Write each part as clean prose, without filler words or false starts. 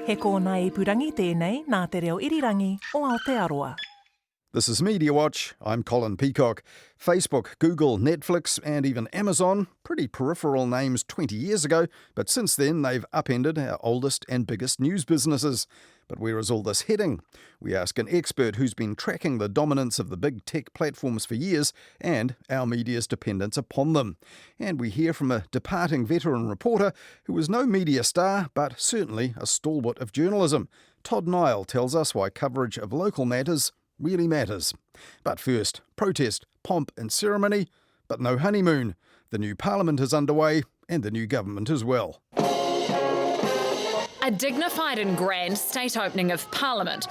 He kōna ipurangi tēnei nā te reo irirangi o Aotearoa. This is Mediawatch. I'm Colin Peacock. Facebook, Google, Netflix and even Amazon, pretty peripheral names 20 years ago, but since then they've upended our oldest and biggest news businesses. But where is all this heading? We ask an expert who's been tracking the dominance of the big tech platforms for years and our media's dependence upon them. And we hear from a departing veteran reporter who was no media star, but certainly a stalwart of journalism. Todd Niall tells us why coverage of local matters really matters. But first, protest, pomp and ceremony, but no honeymoon. The new Parliament is underway and the new government as well. A dignified and grand state opening of Parliament.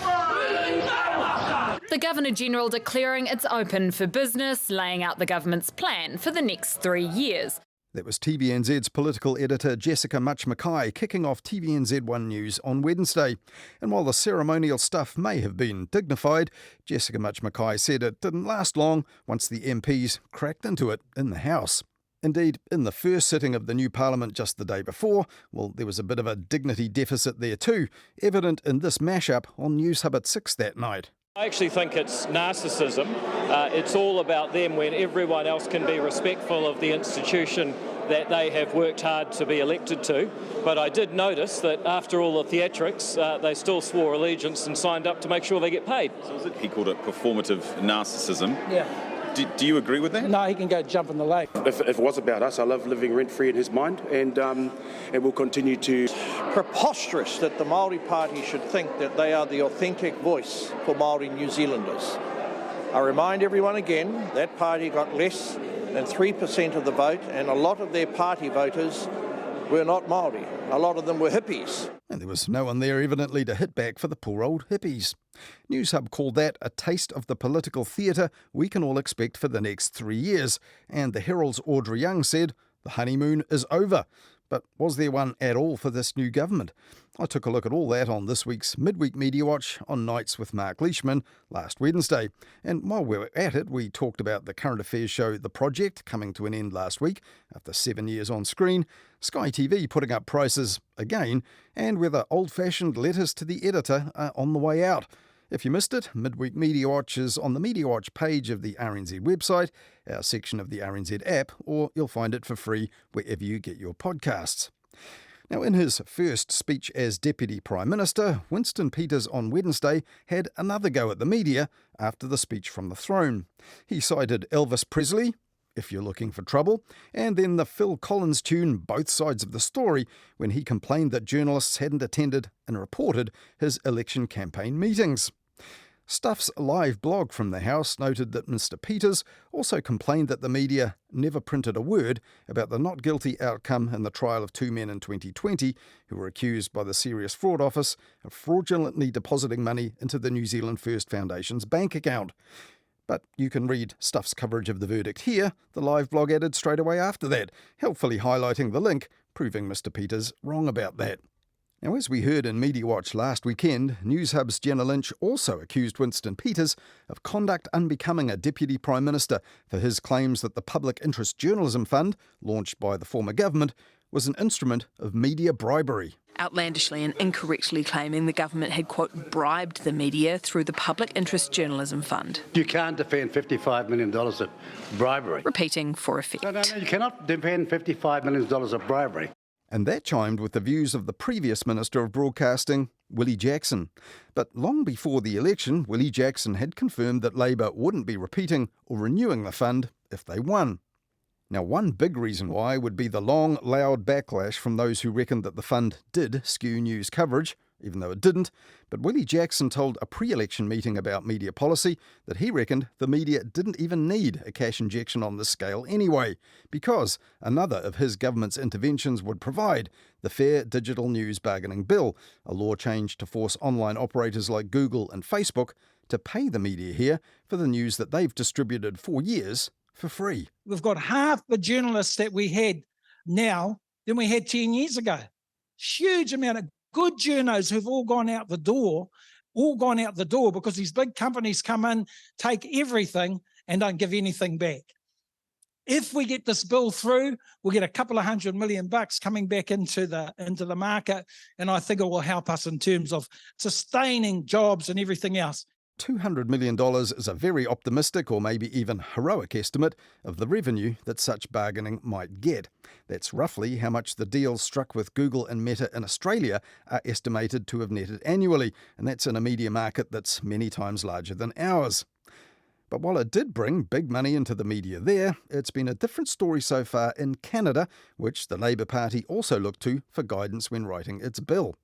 The Governor-General declaring it's open for business, laying out the government's plan for the next 3 years. That was TVNZ's political editor Jessica Mackay kicking off TVNZ1 News on Wednesday. And while the ceremonial stuff may have been dignified, Jessica Mackay said it didn't last long once the MPs cracked into it in the House. Indeed, in the first sitting of the new Parliament just the day before, well, there was a bit of a dignity deficit there too, evident in this mashup on News Hub at 6 that night. I actually think it's narcissism. It's all about them when everyone else can be respectful of the institution that they have worked hard to be elected to. But I did notice that after all the theatrics, they still swore allegiance and signed up to make sure they get paid. He called it performative narcissism. Yeah. Do you agree with that? No, he can go jump in the lake. If it was about us, I love living rent-free in his mind, and we'll continue to. Preposterous that the Māori Party should think that they are the authentic voice for Māori New Zealanders. I remind everyone again, that party got less than 3% of the vote, and a lot of their party voters were not Māori. A lot of them were hippies. And there was no one there evidently to hit back for the poor old hippies. News Hub called that a taste of the political theatre we can all expect for the next 3 years. And the Herald's Audrey Young said the honeymoon is over. But was there one at all for this new government? I took a look at all that on this week's Midweek Media Watch on Nights with Mark Leishman last Wednesday. And while we were at it, we talked about the current affairs show The Project coming to an end last week after 7 years on screen, Sky TV putting up prices again, and whether old-fashioned letters to the editor are on the way out. If you missed it, Midweek Media Watch is on the Media Watch page of the RNZ website, our section of the RNZ app, or you'll find it for free wherever you get your podcasts. Now, in his first speech as Deputy Prime Minister, Winston Peters on Wednesday had another go at the media after the speech from the throne. He cited Elvis Presley, If You're Looking for Trouble, and then the Phil Collins tune Both Sides of the Story when he complained that journalists hadn't attended and reported his election campaign meetings. Stuff's live blog from the House noted that Mr Peters also complained that the media never printed a word about the not guilty outcome in the trial of 2 men in 2020 who were accused by the Serious Fraud Office of fraudulently depositing money into the New Zealand First Foundation's bank account. But you can read Stuff's coverage of the verdict here, the live blog added straight away after that, helpfully highlighting the link, proving Mr Peters wrong about that. Now, as we heard in Media Watch last weekend, News Hub's Jenna Lynch also accused Winston Peters of conduct unbecoming a Deputy Prime Minister for his claims that the Public Interest Journalism Fund, launched by the former government, was an instrument of media bribery. Outlandishly and incorrectly claiming the government had, quote, bribed the media through the Public Interest Journalism Fund. You can't defend $55 million of bribery. Repeating for effect. No, you cannot defend $55 million of bribery. And that chimed with the views of the previous Minister of Broadcasting, Willie Jackson. But long before the election, Willie Jackson had confirmed that Labour wouldn't be repeating or renewing the fund if they won. Now, one big reason why would be the long, loud backlash from those who reckoned that the fund did skew news coverage, even though it didn't. But Willie Jackson told a pre-election meeting about media policy that he reckoned the media didn't even need a cash injection on this scale anyway, because another of his government's interventions would provide the Fair Digital News Bargaining Bill, a law change to force online operators like Google and Facebook to pay the media here for the news that they've distributed for years for free. We've got half the journalists that we had now than we had 10 years ago. Huge amount of good journos who've all gone out the door because these big companies come in, take everything and don't give anything back. If we get this bill through, we'll get a couple of $100 million coming back into the market, and I think it will help us in terms of sustaining jobs and everything else. $200 million is a very optimistic or maybe even heroic estimate of the revenue that such bargaining might get. That's roughly how much the deals struck with Google and Meta in Australia are estimated to have netted annually, and that's in a media market that's many times larger than ours. But while it did bring big money into the media there, it's been a different story so far in Canada, which the Labour Party also looked to for guidance when writing its bill.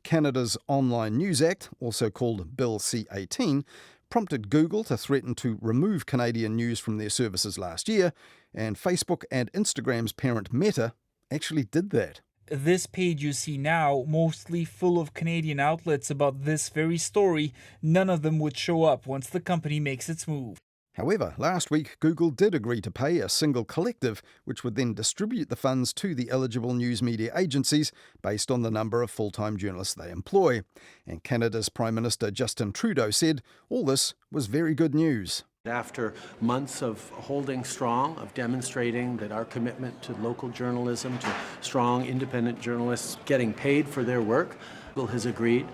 Canada's Online News Act, also called Bill C-18, prompted Google to threaten to remove Canadian news from their services last year, and Facebook and Instagram's parent Meta actually did that. This page you see now, mostly full of Canadian outlets about this very story, none of them would show up once the company makes its move. However, last week Google did agree to pay a single collective, which would then distribute the funds to the eligible news media agencies based on the number of full-time journalists they employ. And Canada's Prime Minister Justin Trudeau said all this was very good news. After months of holding strong, of demonstrating that our commitment to local journalism, to strong independent journalists getting paid for their work, Google has agreed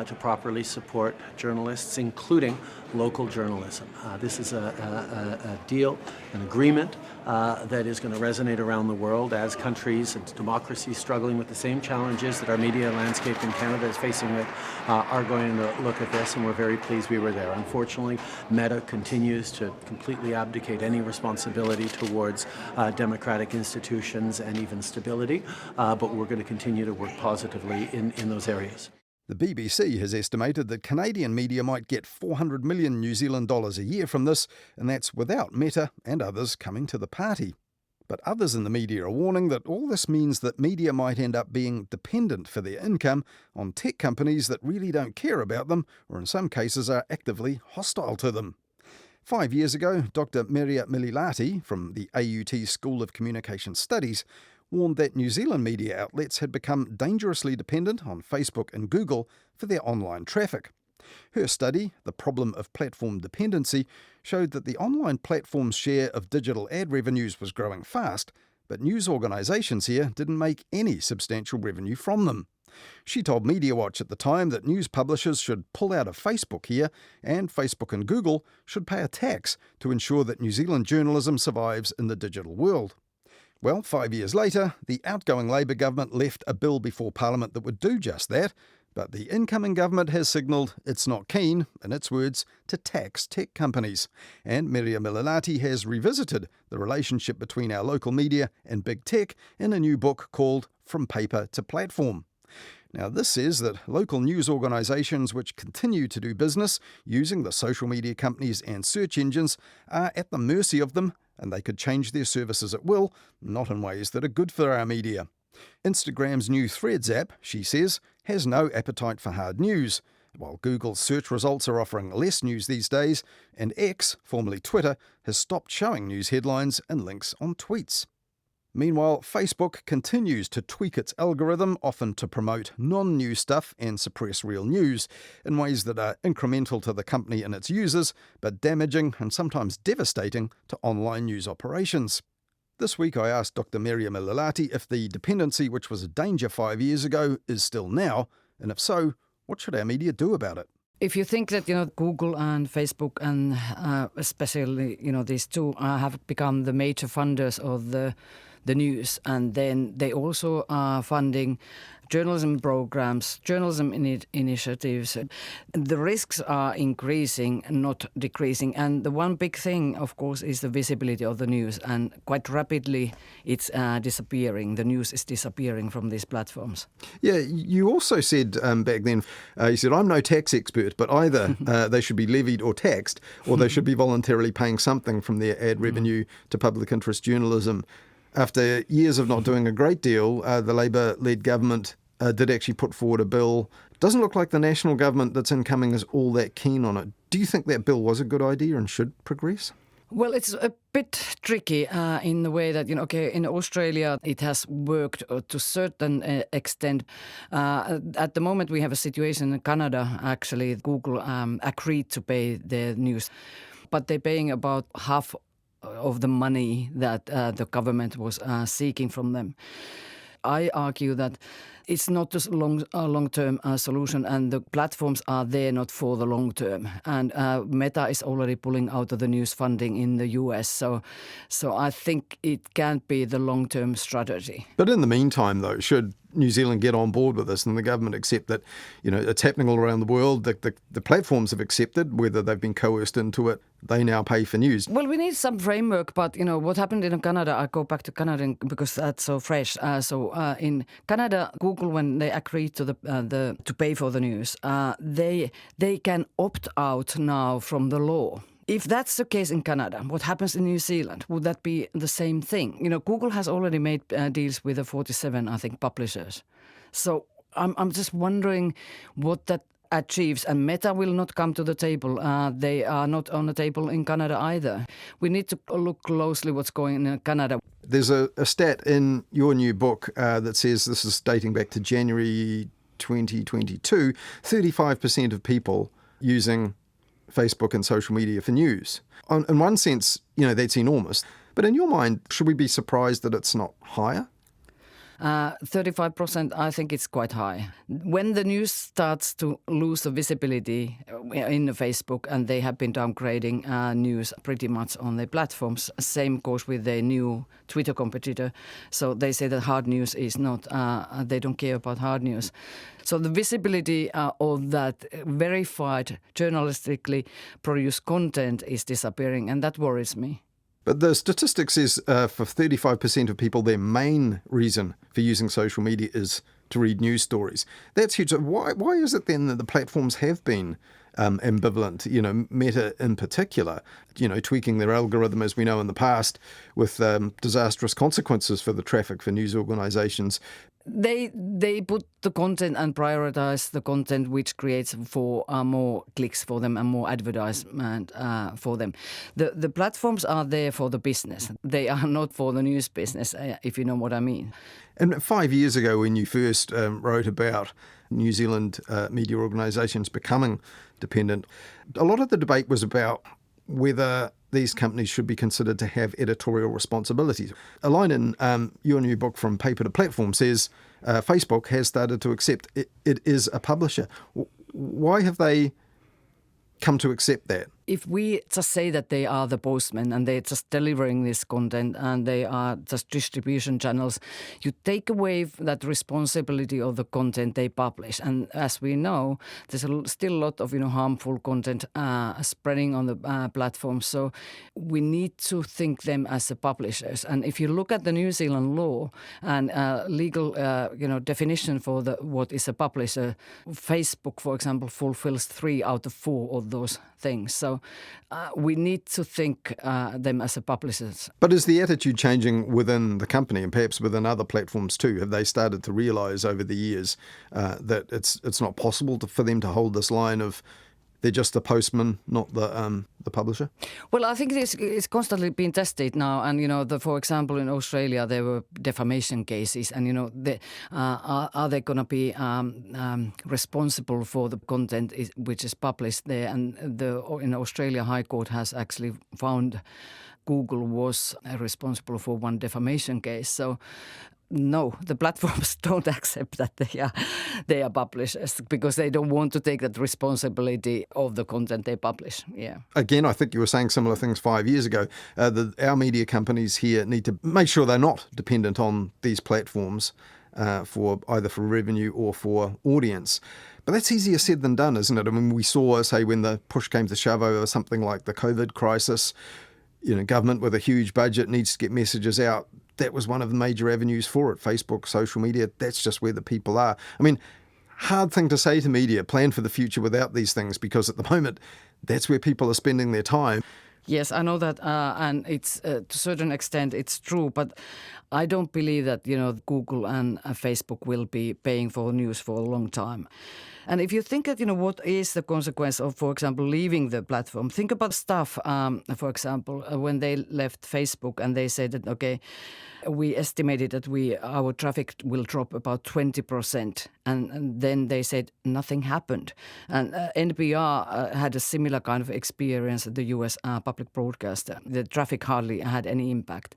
to properly support journalists, including local journalism. This is a deal, an agreement that is going to resonate around the world as countries and democracies struggling with the same challenges that our media landscape in Canada is facing with are going to look at this, and we're very pleased we were there. Unfortunately, Meta continues to completely abdicate any responsibility towards democratic institutions and even stability, but we're going to continue to work positively in those areas. The BBC has estimated that Canadian media might get 400 million New Zealand dollars a year from this, and that's without Meta and others coming to the party. But others in the media are warning that all this means that media might end up being dependent for their income on tech companies that really don't care about them, or in some cases are actively hostile to them. 5 years ago, Dr. Meria Mililati from the AUT School of Communication Studies warned that New Zealand media outlets had become dangerously dependent on Facebook and Google for their online traffic. Her study, The Problem of Platform Dependency, showed that the online platform's share of digital ad revenues was growing fast, but news organisations here didn't make any substantial revenue from them. She told Mediawatch at the time that news publishers should pull out of Facebook here, and Facebook and Google should pay a tax to ensure that New Zealand journalism survives in the digital world. Well, 5 years later, the outgoing Labour government left a bill before Parliament that would do just that, but the incoming government has signalled it's not keen, in its words, to tax tech companies. And Meria Mililati has revisited the relationship between our local media and big tech in a new book called From Paper to Platform. Now, this says that local news organisations which continue to do business using the social media companies and search engines are at the mercy of them, and they could change their services at will, not in ways that are good for our media. Instagram's new Threads app, she says, has no appetite for hard news, while Google's search results are offering less news these days, and X, formerly Twitter, has stopped showing news headlines and links on tweets. Meanwhile, Facebook continues to tweak its algorithm, often to promote non-news stuff and suppress real news, in ways that are incremental to the company and its users, but damaging and sometimes devastating to online news operations. This week I asked Dr. Meria Mililati if the dependency which was a danger 5 years ago is still now, and if so, what should our media do about it? If you think that Google and Facebook and especially these two have become the major funders of the news, and then they also are funding journalism programs, journalism initiatives, the risks are increasing, not decreasing. And the one big thing, of course, is the visibility of the news. And quite rapidly, it's disappearing. The news is disappearing from these platforms. Yeah, you also said back then, you said, I'm no tax expert, but either they should be levied or taxed, or they should be voluntarily paying something from their ad revenue to public interest journalism. After years of not doing a great deal, the Labour-led government did actually put forward a bill. Doesn't look like the national government that's incoming is all that keen on it. Do you think that bill was a good idea and should progress? Well, it's a bit tricky in the way that, in Australia it has worked to a certain extent. At the moment we have a situation in Canada, actually, Google agreed to pay their news, but they're paying about half of the money that the government was seeking from them. I argue that it's not a long-term solution, and the platforms are there not for the long term. And Meta is already pulling out of the news funding in the US, so I think it can't be the long-term strategy. But in the meantime, though, should New Zealand get on board with this and the government accept that, it's happening all around the world, the platforms have accepted, whether they've been coerced into it, they now pay for news. Well, we need some framework, but what happened in Canada, I go back to Canada because that's so fresh. In Canada, Google, when they agreed to to pay for the news, they can opt out now from the law. If that's the case in Canada, what happens in New Zealand? Would that be the same thing? Google has already made deals with the 47, I think, publishers. So I'm just wondering what that achieves. And Meta will not come to the table. They are not on the table in Canada either. We need to look closely what's going on in Canada. There's a stat in your new book that says, this is dating back to January 2022, 35% of people using Facebook and social media for news. In one sense, that's enormous. But in your mind, should we be surprised that it's not higher? 35%, I think it's quite high. When the news starts to lose the visibility in Facebook, and they have been downgrading news pretty much on their platforms, same goes with their new Twitter competitor. So they say that hard news is not, they don't care about hard news. So the visibility of that verified, journalistically produced content is disappearing, and that worries me. But the statistics says for 35% of people, their main reason for using social media is to read news stories. That's huge. Why is it then that the platforms have been ambivalent, Meta in particular, tweaking their algorithm, as we know in the past, with disastrous consequences for the traffic for news organisations? They put the content and prioritize the content which creates for more clicks for them and more advertisement for them. The platforms are there for the business. They are not for the news business, if you know what I mean. And 5 years ago, when you first wrote about New Zealand media organisations becoming dependent, a lot of the debate was about whether these companies should be considered to have editorial responsibilities. A line in your new book, From Paper to Platform, says Facebook has started to accept it is a publisher. Why have they come to accept that? If we just say that they are the postmen and they're just delivering this content and they are just distribution channels, you take away that responsibility of the content they publish. And as we know, there's still a lot of harmful content spreading on the platforms. So we need to think them as the publishers. And if you look at the New Zealand law and legal definition for what is a publisher, Facebook, for example, fulfills 3 out of 4 of those things. So we need to think them as a publishers. But is the attitude changing within the company and perhaps within other platforms too? Have they started to realise over the years that it's not possible for them to hold this line of they're just the postman, not the publisher? Well, I think it's constantly being tested now. And, for example, in Australia, there were defamation cases. And, are they going to be responsible for the content which is published there? And in Australia, High Court has actually found Google was responsible for one defamation case. So no, the platforms don't accept that they are publishers because they don't want to take that responsibility of the content they publish. Yeah. Again, I think you were saying similar things 5 years ago. Our media companies here need to make sure they're not dependent on these platforms for either for revenue or for audience. But that's easier said than done, isn't it? I mean, we saw, say, when the push came to shove over something like the COVID crisis, government with a huge budget needs to get messages out. That was one of the major avenues for it. Facebook, social media, that's just where the people are. I mean, hard thing to say to media, plan for the future without these things, because at the moment, that's where people are spending their time. Yes, I know that, and it's to a certain extent it's true, but I don't believe that Google and Facebook will be paying for news for a long time. And if you think that, what is the consequence of, for example, leaving the platform, think about staff, for example, when they left Facebook and they said that, okay, we estimated that our traffic will drop about 20%. And then they said nothing happened. And NPR had a similar kind of experience at the US public broadcaster. The traffic hardly had any impact.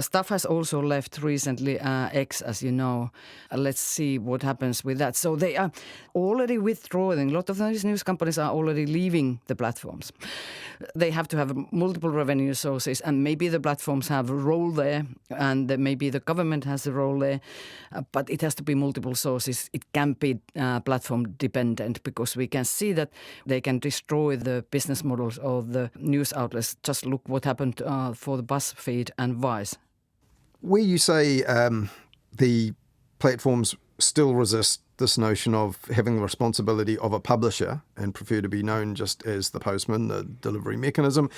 Staff has also left recently X, as you know. Let's see what happens with that. So they are already withdrawing. A lot of these news companies are already leaving the platforms. They have to have multiple revenue sources, and maybe the platforms have a role there, and maybe the government has a role there, but it has to be multiple sources. It can't be platform dependent, because we can see that they can destroy the business models of the news outlets. Just look what happened for the BuzzFeed and Vice. Where you say the platforms still resist this notion of having the responsibility of a publisher and prefer to be known just as the postman, the delivery mechanism.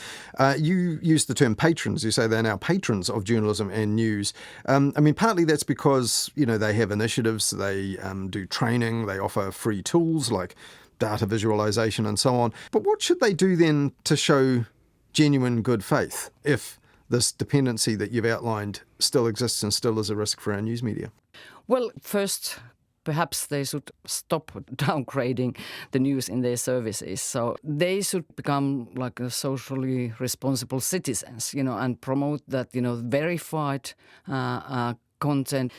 You use the term patrons. You say they're now patrons of journalism and news. Partly that's because, they have initiatives, they do training, they offer free tools like data visualization and so on. But what should they do then to show genuine good faith if this dependency that you've outlined still exists and still is a risk for our news media? Well, first, perhaps they should stop downgrading the news in their services. So they should become like a socially responsible citizens, and promote that, verified content.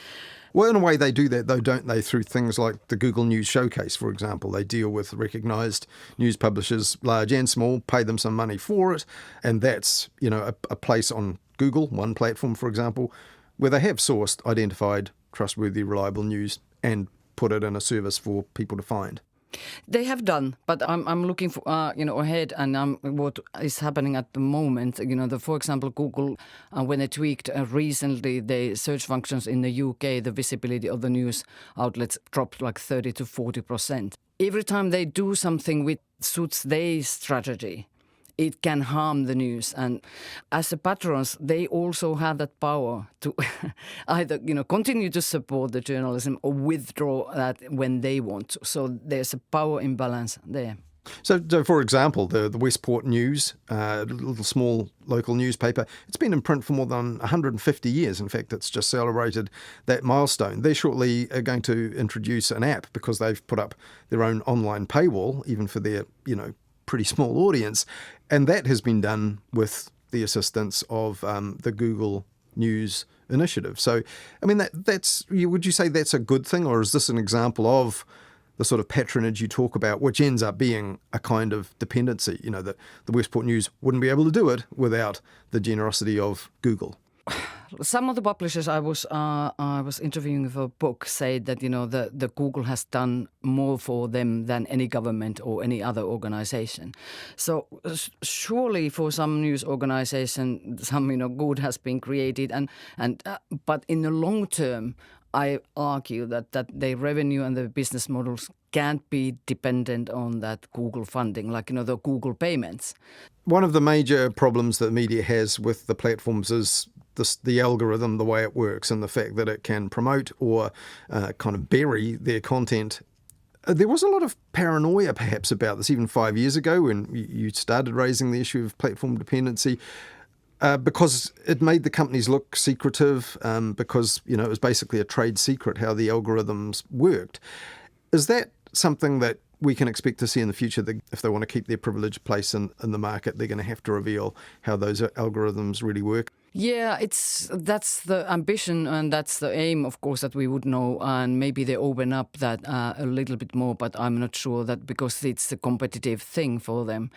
Well, in a way they do that, though, don't they, through things like the Google News Showcase, for example. They deal with recognised news publishers, large and small, pay them some money for it. And that's, a place on Google, one platform, for example, where they have sourced, identified, trustworthy, reliable news and put it in a service for people to find. They have done, but I'm looking for ahead, and what is happening at the moment. For example, Google, when they tweaked recently the search functions in the UK, the visibility of the news outlets dropped like 30 to 40%. Every time they do something which suits their strategy, it can harm the news. And as the patrons, they also have that power to either, continue to support the journalism or withdraw that when they want to. So there's a power imbalance there. So for example, the Westport News, a little small local newspaper, it's been in print for more than 150 years. In fact, it's just celebrated that milestone. They shortly are going to introduce an app because they've put up their own online paywall, even for their, pretty small audience. And that has been done with the assistance of the Google News initiative. So, that's would you say that's a good thing, or is this an example of the sort of patronage you talk about, which ends up being a kind of dependency, that the Westport News wouldn't be able to do it without the generosity of Google? Some of the publishers I was interviewing for a book said that the Google has done more for them than any government or any other organization. So surely for some news organization, some good has been created, but in the long term, I argue that the revenue and the business models can't be dependent on that Google funding, like the Google payments. One of the major problems that media has with the platforms is the algorithm, the way it works, and the fact that it can promote or kind of bury their content. There was a lot of paranoia perhaps about this even 5 years ago when you started raising the issue of platform dependency, because it made the companies look secretive, because it was basically a trade secret how the algorithms worked. Is that something that we can expect to see in the future, that if they want to keep their privileged place in the market, they're going to have to reveal how those algorithms really work? Yeah, that's the ambition and that's the aim, of course, that we would know, and maybe they open up that a little bit more, but I'm not sure that, because it's a competitive thing for them.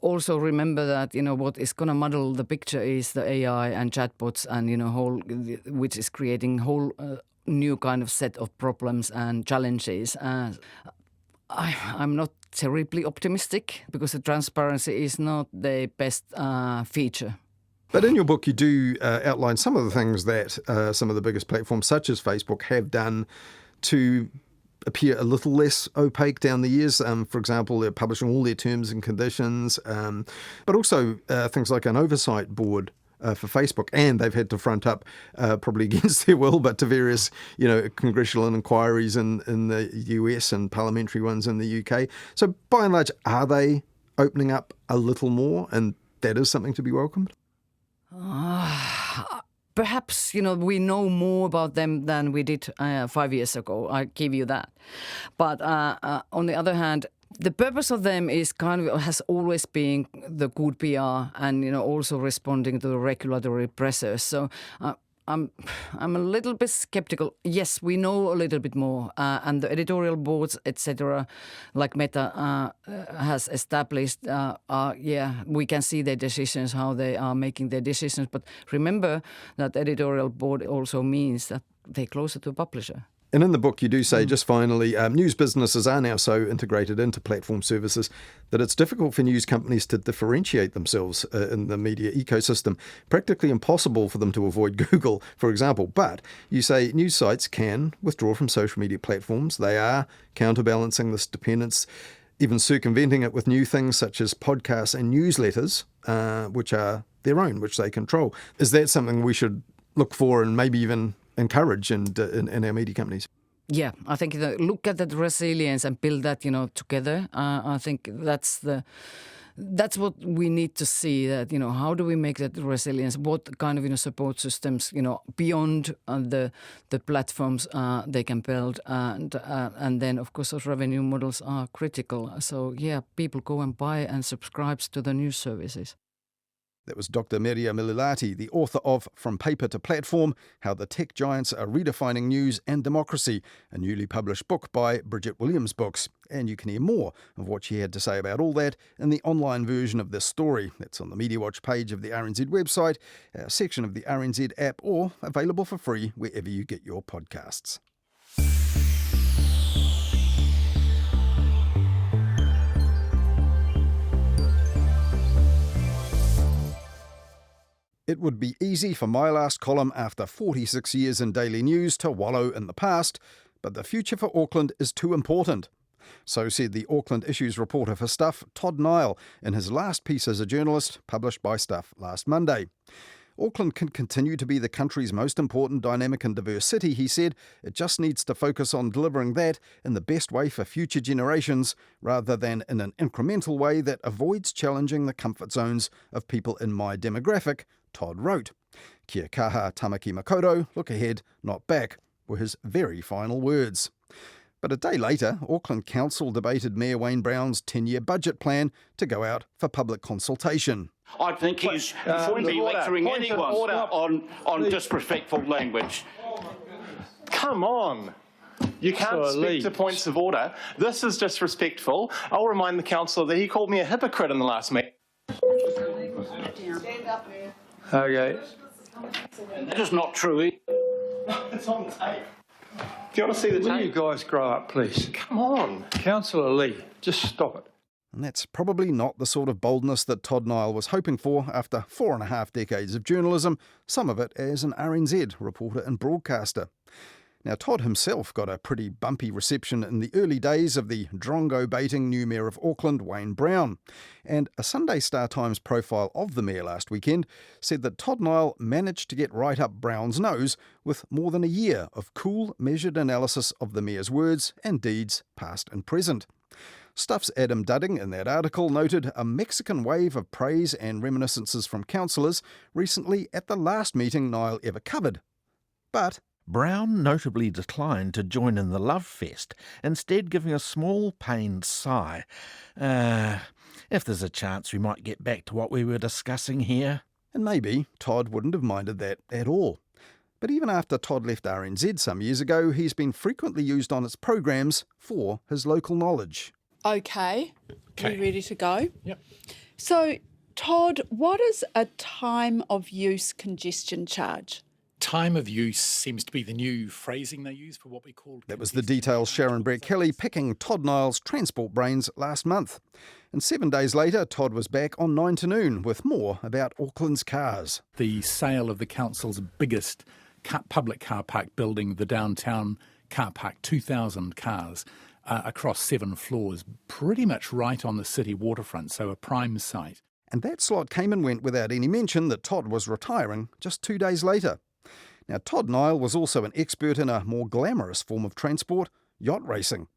Also remember that, what is going to muddle the picture is the AI and chatbots and, which is creating whole new kind of set of problems and challenges. I'm not terribly optimistic because the transparency is not the best feature. But in your book, you do outline some of the things that some of the biggest platforms, such as Facebook, have done to appear a little less opaque down the years. For example, they're publishing all their terms and conditions, but also things like an oversight board for Facebook, and they've had to front up, probably against their will, but to various, congressional inquiries in the US and parliamentary ones in the UK. So by and large, are they opening up a little more, and that is something to be welcomed? Perhaps, we know more about them than we did 5 years ago. I give you that. But on the other hand, the purpose of them is has always been the good PR and, also responding to the regulatory pressures. So I'm a little bit skeptical. Yes, we know a little bit more, and the editorial boards, etc., like Meta has established. We can see their decisions, how they are making their decisions. But remember that editorial board also means that they're closer to a publisher. And in the book, you do say, just finally, news businesses are now so integrated into platform services that it's difficult for news companies to differentiate themselves in the media ecosystem. Practically impossible for them to avoid Google, for example. But you say news sites can withdraw from social media platforms. They are counterbalancing this dependence, even circumventing it with new things such as podcasts and newsletters, which are their own, which they control. Is that something we should look for and maybe even encourage in our media companies? Yeah, I think look at that resilience and build that, together. I think that's what we need to see. That how do we make that resilience? What kind of support systems beyond the platforms they can build, and then of course those revenue models are critical. So yeah, people go and buy and subscribe to the news services. That was Dr. Merja Mililahti, the author of From Paper to Platform, How the Tech Giants Are Redefining News and Democracy, a newly published book by Bridget Williams Books. And you can hear more of what she had to say about all that in the online version of this story. That's on the Mediawatch page of the RNZ website, a section of the RNZ app, or available for free wherever you get your podcasts. It would be easy for my last column after 46 years in daily news to wallow in the past, but the future for Auckland is too important. So said the Auckland Issues reporter for Stuff, Todd Niall, in his last piece as a journalist, published by Stuff last Monday. Auckland can continue to be the country's most important, dynamic and diverse city, he said. It just needs to focus on delivering that in the best way for future generations, rather than in an incremental way that avoids challenging the comfort zones of people in my demographic, Todd wrote. Kia kaha tamaki makoto, look ahead, not back, were his very final words. But a day later, Auckland Council debated Mayor Wayne Brown's 10-year budget plan to go out for public consultation. I think he shouldn't be lecturing anyone on disrespectful language. Come on. You can't speak to points of order. This is disrespectful. I'll remind the councillor that he called me a hypocrite in the last meeting. Okay. That is not true. It's on tape. Do you want to see the tape? Will you guys grow up, please? Come on. Councillor Lee, just stop it. And that's probably not the sort of boldness that Todd Niall was hoping for after 4.5 decades of journalism, some of it as an RNZ reporter and broadcaster. Now, Todd himself got a pretty bumpy reception in the early days of the drongo-baiting new Mayor of Auckland, Wayne Brown. And a Sunday Star Times profile of the Mayor last weekend said that Todd Niall managed to get right up Brown's nose with more than a year of cool, measured analysis of the Mayor's words and deeds, past and present. Stuff's Adam Dudding in that article noted a Mexican wave of praise and reminiscences from councillors recently at the last meeting Niall ever covered. But Brown notably declined to join in the love fest, instead giving a small pained sigh. If there's a chance we might get back to what we were discussing here. And maybe Todd wouldn't have minded that at all. But even after Todd left RNZ some years ago, he's been frequently used on its programs for his local knowledge. Okay. Are you ready to go? Yep. So, Todd, what is a time of use congestion charge? Time of use seems to be the new phrasing they use for what we call... That was the details Sharon Brett Kelly picking Todd Niall's transport brains last month. And 7 days later, Todd was back on 9 to noon with more about Auckland's cars. The sale of the council's biggest public car park building, the downtown car park, 2,000 cars across 7 floors, pretty much right on the city waterfront, so a prime site. And that slot came and went without any mention that Todd was retiring just 2 days later. Now, Todd Niall was also an expert in a more glamorous form of transport, yacht racing.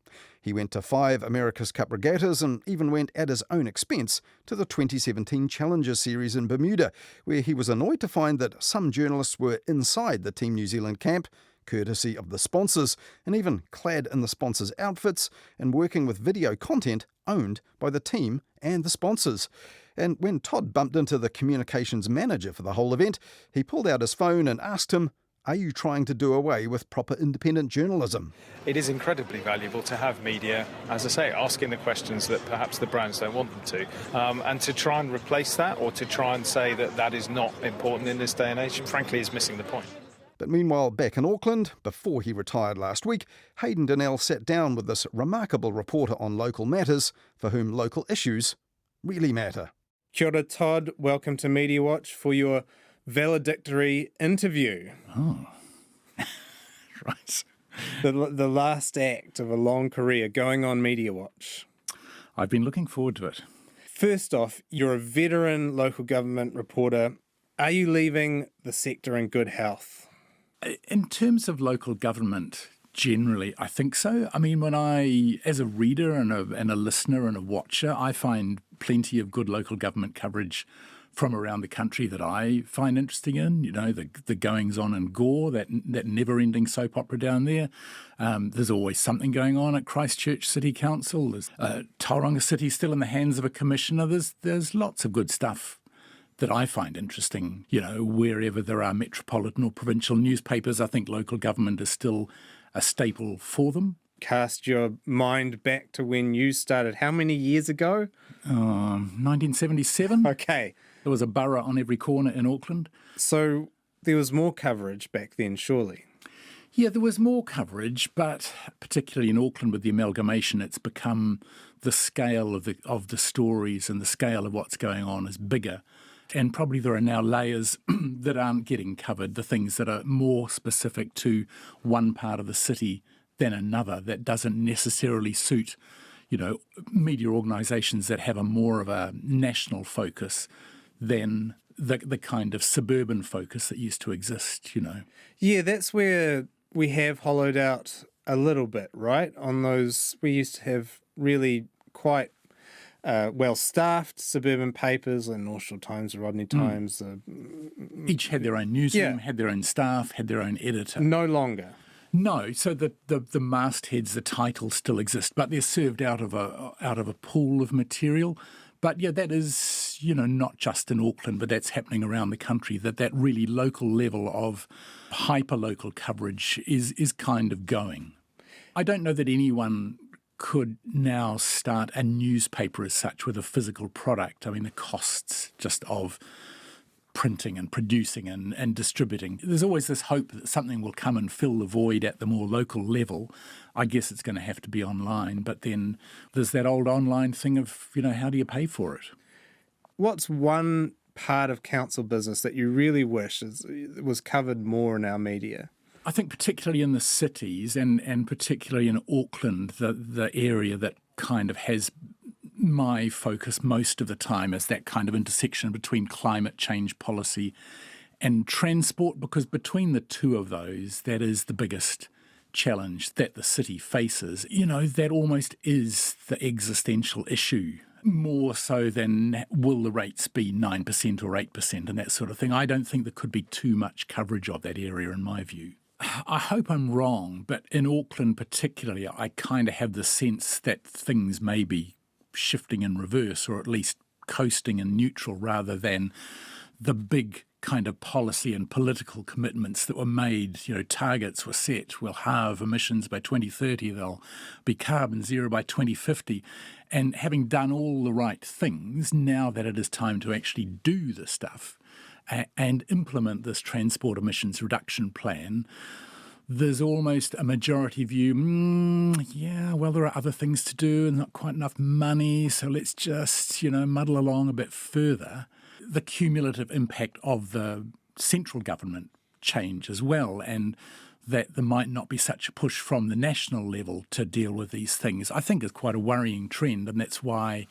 He went to 5 America's Cup regattas and even went at his own expense to the 2017 Challenger Series in Bermuda, where he was annoyed to find that some journalists were inside the Team New Zealand camp, courtesy of the sponsors, and even clad in the sponsors' outfits and working with video content owned by the team and the sponsors. And when Todd bumped into the communications manager for the whole event, he pulled out his phone and asked him, "Are you trying to do away with proper independent journalism?" It is incredibly valuable to have media, as I say, asking the questions that perhaps the brands don't want them to. And to try and replace that, or to try and say that that is not important in this day and age, frankly, is missing the point. But meanwhile, back in Auckland, before he retired last week, Hayden Donnell sat down with this remarkable reporter on local matters for whom local issues really matter. Kia ora, Todd. Welcome to Mediawatch for your valedictory interview. Oh, right. The last act of a long career going on Mediawatch. I've been looking forward to it. First off, you're a veteran local government reporter. Are you leaving the sector in good health? In terms of local government, generally, I think so. I mean, when as a reader and a listener and a watcher, I find plenty of good local government coverage from around the country that I find interesting in. You know, the goings-on in Gore, that never-ending soap opera down there. There's always something going on at Christchurch City Council. There's Tauranga City still in the hands of a commissioner. There's lots of good stuff that I find interesting. You know, wherever there are metropolitan or provincial newspapers, I think local government is still a staple for them. Cast your mind back to when you started. How many years ago? 1977. Okay. There was a borough on every corner in Auckland. So there was more coverage back then, surely? Yeah, there was more coverage, but particularly in Auckland with the amalgamation, it's become the scale of the stories and the scale of what's going on is bigger. And probably there are now layers that aren't getting covered, the things that are more specific to one part of the city than another, that doesn't necessarily suit, you know, media organisations that have a more of a national focus than the kind of suburban focus that used to exist, you know. Yeah, that's where we have hollowed out a little bit, right? On those, we used to have really quite well-staffed suburban papers, and North Shore Times, the Rodney Times. Each had their own newsroom, had their own staff, had their own editor. No longer. No, so the mastheads, the titles still exist, but they're served out of a pool of material. But yeah, that is, you know, not just in Auckland, but that's happening around the country, that really local level of hyper-local coverage is kind of going. I don't know that anyone could now start a newspaper as such with a physical product. I mean, the costs just of printing and producing and distributing. There's always this hope that something will come and fill the void at the more local level. I guess it's going to have to be online, but then there's that old online thing of, you know, how do you pay for it? What's one part of council business that you really wish was covered more in our media? I think particularly in the cities and particularly in Auckland, the area that kind of has my focus most of the time is that kind of intersection between climate change policy and transport, because between the two of those, that is the biggest challenge that the city faces. You know, that almost is the existential issue, more so than will the rates be 9% or 8% and that sort of thing. I don't think there could be too much coverage of that area in my view. I hope I'm wrong, but in Auckland particularly, I kind of have the sense that things may be shifting in reverse, or at least coasting in neutral, rather than the big kind of policy and political commitments that were made. You know, targets were set. We'll halve emissions by 2030. They'll be carbon zero by 2050. And having done all the right things, now that it is time to actually do the stuff and implement this transport emissions reduction plan, there's almost a majority view, yeah, well, there are other things to do and not quite enough money, so let's just, you know, muddle along a bit further. The cumulative impact of the central government change as well, and that there might not be such a push from the national level to deal with these things, I think is quite a worrying trend. And that's why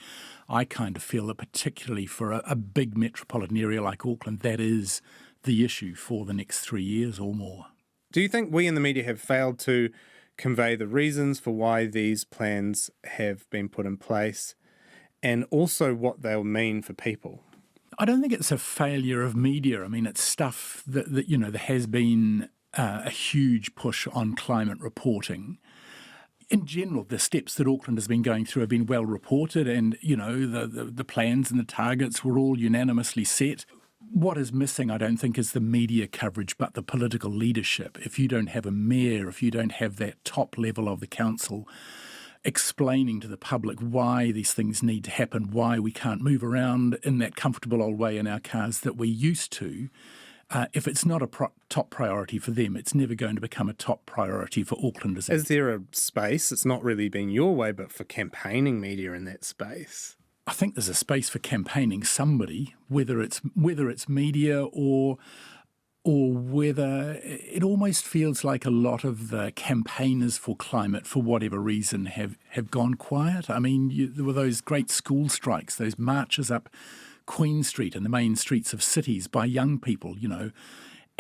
I kind of feel that particularly for a big metropolitan area like Auckland, that is the issue for the next 3 years or more. Do you think we in the media have failed to convey the reasons for why these plans have been put in place and also what they'll mean for people? I don't think it's a failure of media. I mean, it's stuff that you know, there has been a huge push on climate reporting. In general, the steps that Auckland has been going through have been well reported, and, you know, the plans and the targets were all unanimously set. What is missing, I don't think, is the media coverage, but the political leadership. If you don't have a mayor, if you don't have that top level of the council explaining to the public why these things need to happen, why we can't move around in that comfortable old way in our cars that we used to, if it's not a top priority for them, it's never going to become a top priority for Aucklanders. Is there a space, it's not really been your way, but for campaigning media in that space? I think there's a space for campaigning somebody, whether it's media or whether it almost feels like a lot of the campaigners for climate, for whatever reason, have gone quiet. I mean, there were those great school strikes, those marches up Queen Street and the main streets of cities by young people, you know,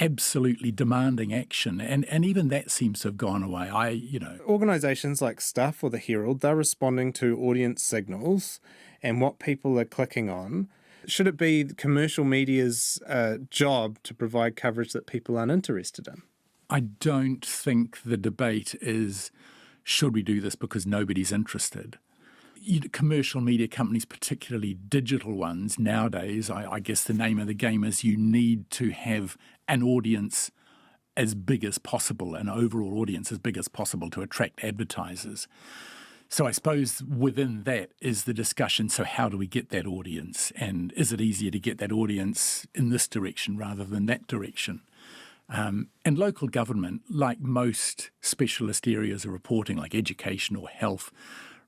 absolutely demanding action. And even that seems to have gone away. Organisations like Stuff or The Herald, they're responding to audience signals and what people are clicking on. Should it be commercial media's job to provide coverage that people aren't interested in? I don't think the debate is, should we do this because nobody's interested? Commercial media companies, particularly digital ones nowadays, I guess the name of the game is you need to have an audience as big as possible, an overall audience as big as possible to attract advertisers. So I suppose within that is the discussion, so how do we get that audience? And is it easier to get that audience in this direction rather than that direction? And local government, like most specialist areas of reporting, like education or health,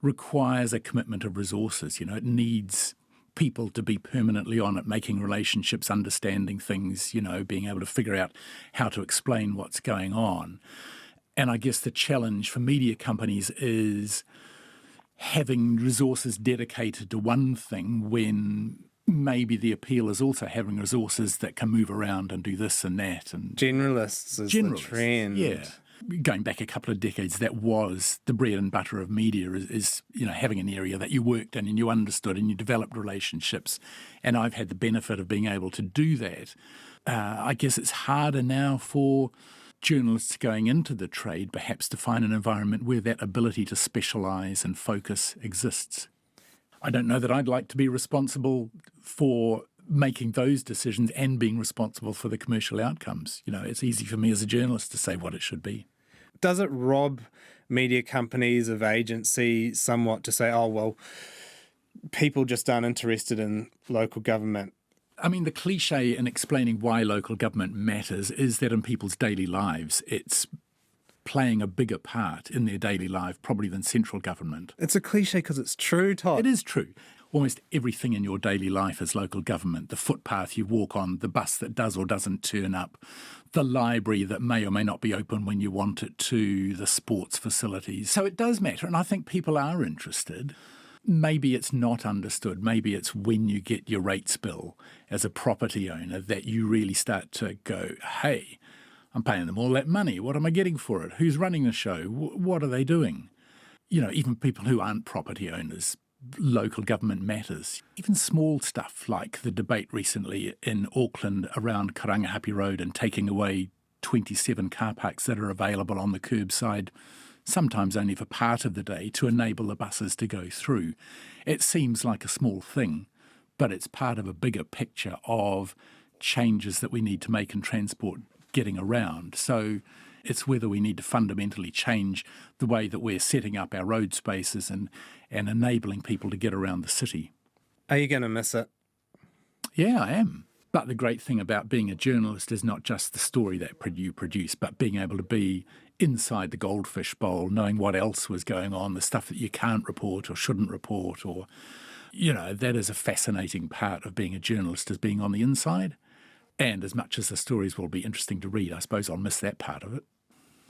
requires a commitment of resources. You know, it needs people to be permanently on it, making relationships, understanding things, you know, being able to figure out how to explain what's going on. And I guess the challenge for media companies is having resources dedicated to one thing when maybe the appeal is also having resources that can move around and do this and that. And generalists is the trend. Yeah. Going back a couple of decades, that was the bread and butter of media, is you know, having an area that you worked in and you understood and you developed relationships. And I've had the benefit of being able to do that. I guess it's harder now for journalists going into the trade perhaps to find an environment where that ability to specialise and focus exists. I don't know that I'd like to be responsible for making those decisions and being responsible for the commercial outcomes. You know, it's easy for me as a journalist to say what it should be. Does it rob media companies of agency somewhat to say, oh, well, people just aren't interested in local government? I mean, the cliche in explaining why local government matters is that in people's daily lives, it's playing a bigger part in their daily life probably than central government. It's a cliche because it's true, Todd. It is true. Almost everything in your daily life is local government. The footpath you walk on, the bus that does or doesn't turn up, the library that may or may not be open when you want it to, the sports facilities. So it does matter, and I think people are interested. Maybe it's not understood. Maybe it's when you get your rates bill as a property owner that you really start to go, hey, I'm paying them all that money. What am I getting for it? Who's running the show? What are they doing? You know, even people who aren't property owners, local government matters. Even small stuff like the debate recently in Auckland around Karangahape Road and taking away 27 car parks that are available on the curbside, sometimes only for part of the day, to enable the buses to go through. It seems like a small thing, but it's part of a bigger picture of changes that we need to make in transport getting around. So it's whether we need to fundamentally change the way that we're setting up our road spaces and enabling people to get around the city. Are you going to miss it? Yeah, I am. But the great thing about being a journalist is not just the story that you produce, but being able to be inside the goldfish bowl, knowing what else was going on, the stuff that you can't report or shouldn't report, or, you know, that is a fascinating part of being a journalist, is being on the inside. And as much as the stories will be interesting to read, I suppose I'll miss that part of it.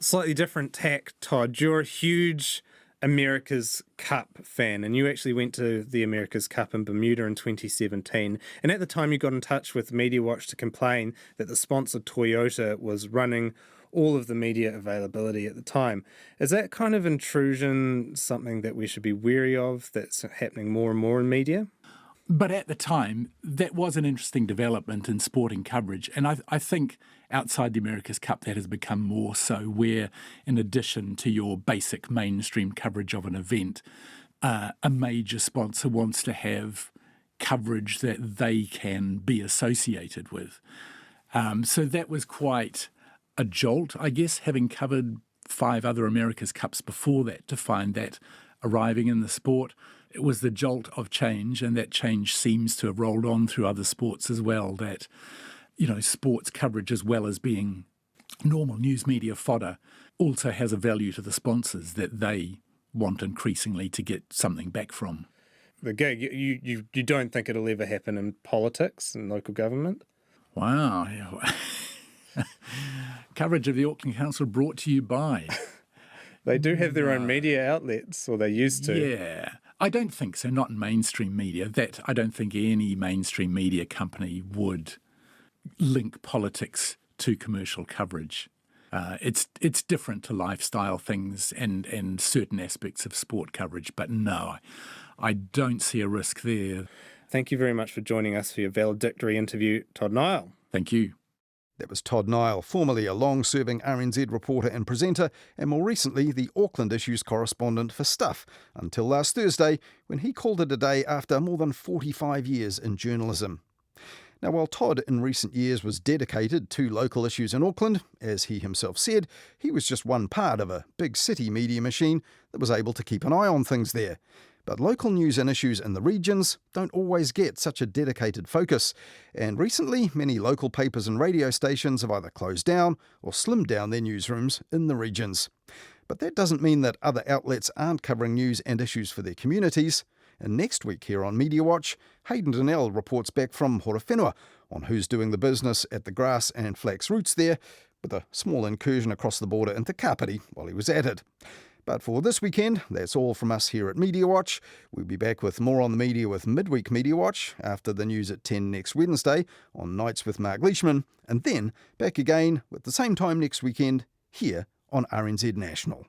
Slightly different tack, Todd. You're a huge America's Cup fan, and you actually went to the America's Cup in Bermuda in 2017. And at the time, you got in touch with Mediawatch to complain that the sponsor Toyota was running all of the media availability at the time. Is that kind of intrusion something that we should be wary of that's happening more and more in media? But at the time, that was an interesting development in sporting coverage. And I think outside the America's Cup, that has become more so, where in addition to your basic mainstream coverage of an event, a major sponsor wants to have coverage that they can be associated with. So that was quite a jolt, I guess, having covered 5 other America's Cups before that, to find that arriving in the sport. It was the jolt of change, and that change seems to have rolled on through other sports as well, that, you know, sports coverage, as well as being normal news media fodder, also has a value to the sponsors that they want increasingly to get something back from. The gig, you don't think it'll ever happen in politics and local government? Wow. Coverage of the Auckland Council brought to you by... They do have their own media outlets, or they used to. Yeah. I don't think so, not in mainstream media. That I don't think any mainstream media company would link politics to commercial coverage. It's different to lifestyle things and certain aspects of sport coverage, but no, I don't see a risk there. Thank you very much for joining us for your valedictory interview, Todd Niall. Thank you. That was Todd Niall, formerly a long-serving RNZ reporter and presenter, and more recently the Auckland Issues correspondent for Stuff, until last Thursday, when he called it a day after more than 45 years in journalism. Now, while Todd in recent years was dedicated to local issues in Auckland, as he himself said, he was just one part of a big city media machine that was able to keep an eye on things there. But local news and issues in the regions don't always get such a dedicated focus, and recently many local papers and radio stations have either closed down or slimmed down their newsrooms in the regions. But that doesn't mean that other outlets aren't covering news and issues for their communities. And next week here on Mediawatch, Hayden Donnell reports back from Horowhenua on who's doing the business at the grass and flax roots there, with a small incursion across the border into Kapiti while he was at it. But for this weekend, that's all from us here at Mediawatch. We'll be back with more on the media with Midweek Mediawatch after the news at 10 next Wednesday on Nights with Mark Leishman, and then back again with the same time next weekend here on RNZ National.